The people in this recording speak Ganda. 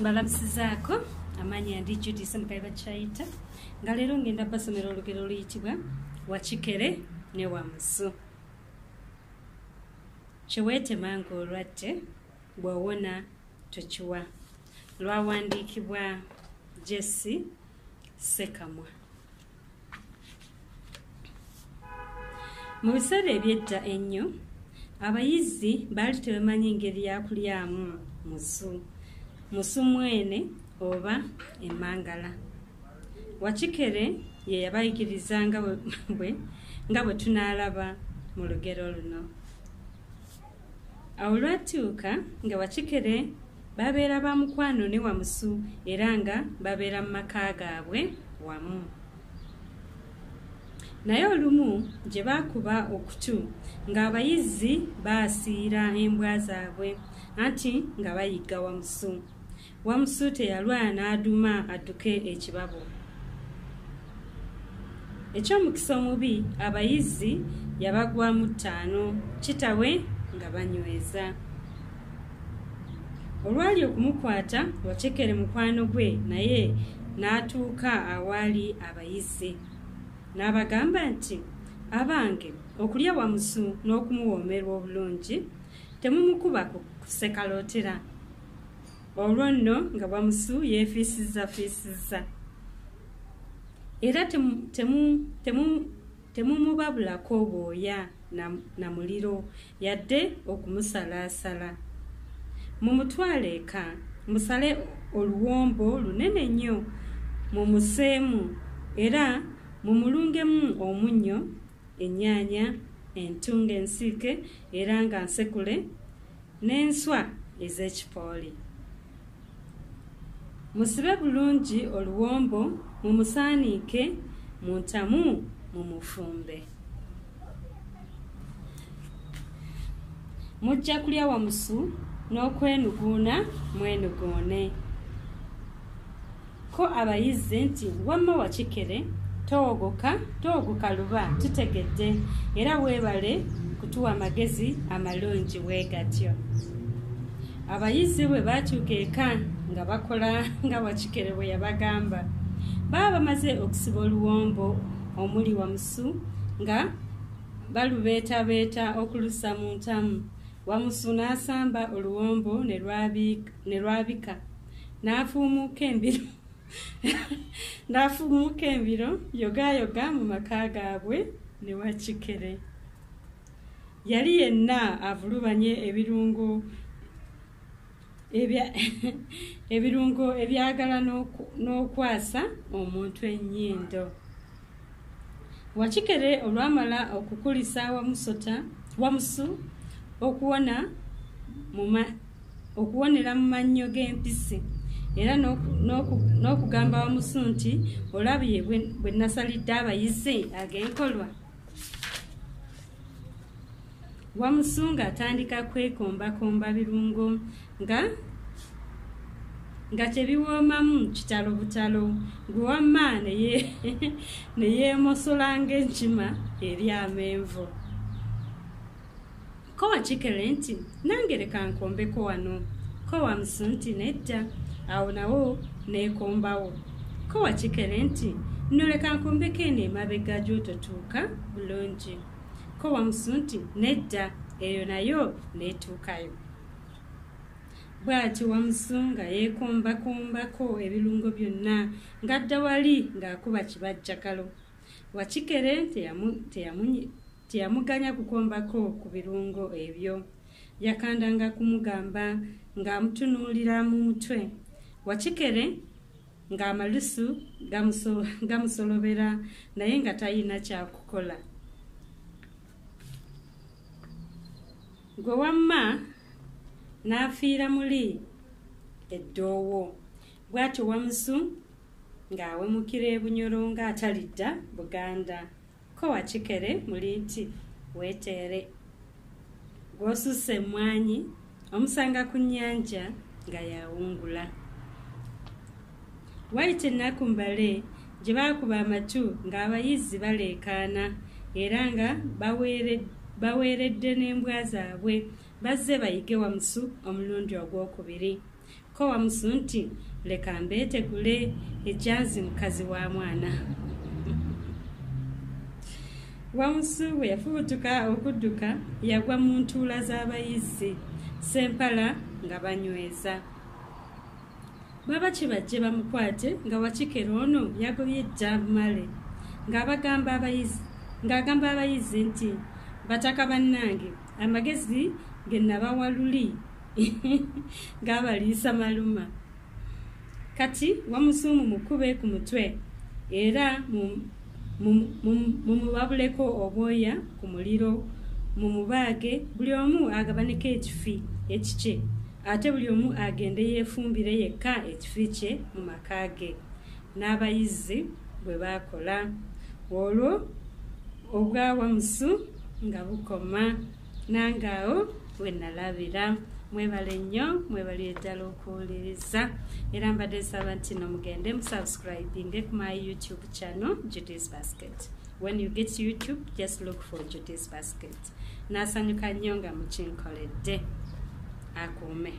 Mbalabisizaako amanyi ndi Judy Semukaiba Chaita nga leero ngenda basomera olugero oluyitibwa Wakikere ne Wamusu. Kyeweetemanga olwadde bw'owona tokiwa. Lwawandiikibwa Jesse Sekamwa. Mu biseera eby'edda ennyo abayizi baali tebamanyi ngeri ya kulyamu musu mwene oba emmangala. Wakikere ye yabayigiriza nga bwe tunaalaba mu lugero luno. Awo lwatuuka nga Wakikere babeera ba mukwano ne Wamusu era nga babeera mu maka gaabwe wamu. Naye olumu gye baakuba okutu ng'abayizi baasiira embwa zaabwe anti nga bayigga Wamusu. Wamusu teyalwana n'aduma adduke ekibabo. Eky'omukisa omubi abayizi yabagwamu 5 kitawe nga banyweza. Olwali okumukwata Wakikere mukwano gwe naye n'atuuka awaali abayizi n'abagamba nti abange okulya Wamusu n'okumuwoomerwa obulungi temumukuba kusekalootera. Olwo nno nga Wamusu yeefiisizza era temumubabulako bwoya na muliro yadde okumusalaasala. Mumutwale eka musale oluwombo lunene nnyo mumuseemu era mumulungemu omunnyo, ennyaanya, entungo ensiike era nga nsekule n'enswa ez'ekipooli. Musibe bulungi oluwombo mumusaaniike mu ntamu mumufumbe. Mujja kulya Wamusu n'okwenuguuna mwenuguune. Ko abayizi nti wamma Wakikere toogoka luba tutegedde era weebale kutuwa amagezi amalungi weegatyo. Abayizi bwe baatuuka eka nga bakola nga Wakikere bwe yabagamba. Baba bamaze okusiba oluwombo omuli Wamusu nga balubeetabeeta okulusa mu ntamu. Wamusu n'asamba oluwombo ne lwabika n'afuumuuka embiro yogayoga mu maka gaabwe ne Wakikere. Yali yenna avulubanye ebirungo ebyagala n'okwasa omuntu ennyindo. Wakikere olwamala okukulisa Wamusu okuwonera mu mannyo g'empisi era n'okugamba Wamusu nti olabye bwe nasalidde abayizi ag'enkolwa. Wamusu ng'atandika kwekombakomba birungo nga tebiwoomamu kitalo butalo gwe wamma ne yeemosola ng'enkima eri amenvu. Ko Wakikere nti nange leka nkombeko wano. Ko Wamusu nti nedda. Awo nawo neekombawo. Ko Wakikere nti nno leka nkombeko eno emabega gy'ototuuka bulungi. Ko Wamusu nti nedda, eyo nayo neetuukayo. Bw'ati Wamusu nga yeekombakombako ebirungo byonna ng'adda wali ng'akuba kibajjagalo. Wakikere teyamuganya kukombako ku birungo ebyo. Yakandanga kumugamba ng'amutunuulira mu mutwe. Wakikere ng'amalusu gamusolobera naye nga talina kyakukola. Gwe wamma n'afiira muli eddoowo. Bw'atyo Wamusu ng'awemukira ebunyolo ng'atalidda Buganda. Ko Wakikere muli nti weeteere. Gw'osusse emmwanyi omusanga ku nnyanja nga yawungula. Wayita ennaku mbale gye baakuba amatu ng'abayizi baleekaana era nga baweeredde n'embwa zaabwe bazze bayige Wamusu omulundi ogwokubiri. ko Wamusu nti leka mbeetegule ejazi mukazi wa mwana. Wamusu bwe yafubutuka okudduka yagwa mu ntuula z'abayizi Ssempala nga banyweza. Baba kibajje bamukwate nga Wakikere ono yagobye Jamale ng'agamba abayizi nti bataka bannange amagezi ge nabawa luli ng'abaliisa maluma. Kati Wamusu mukube ku mutwe era mumubabuleko obwoya ku muliro mumubaage buli omu agabaneko ekifi ekikye ate buli omu agende yeefumbire yekka ekifi kye mu maka ge. N'abayizi bwe baakola olwo obwa Wamusu nga bukoma. Nangaawo we nalabira. Mwebale nnyo, mwebale ddala okuwuliriza era mbadde nsaba nti mugende subscribing ku my YouTube channel Judy's Basket. When you get to YouTube, just look for Judy's Basket. Nasanyuka nnyo nga mukinkoledde. Akuume.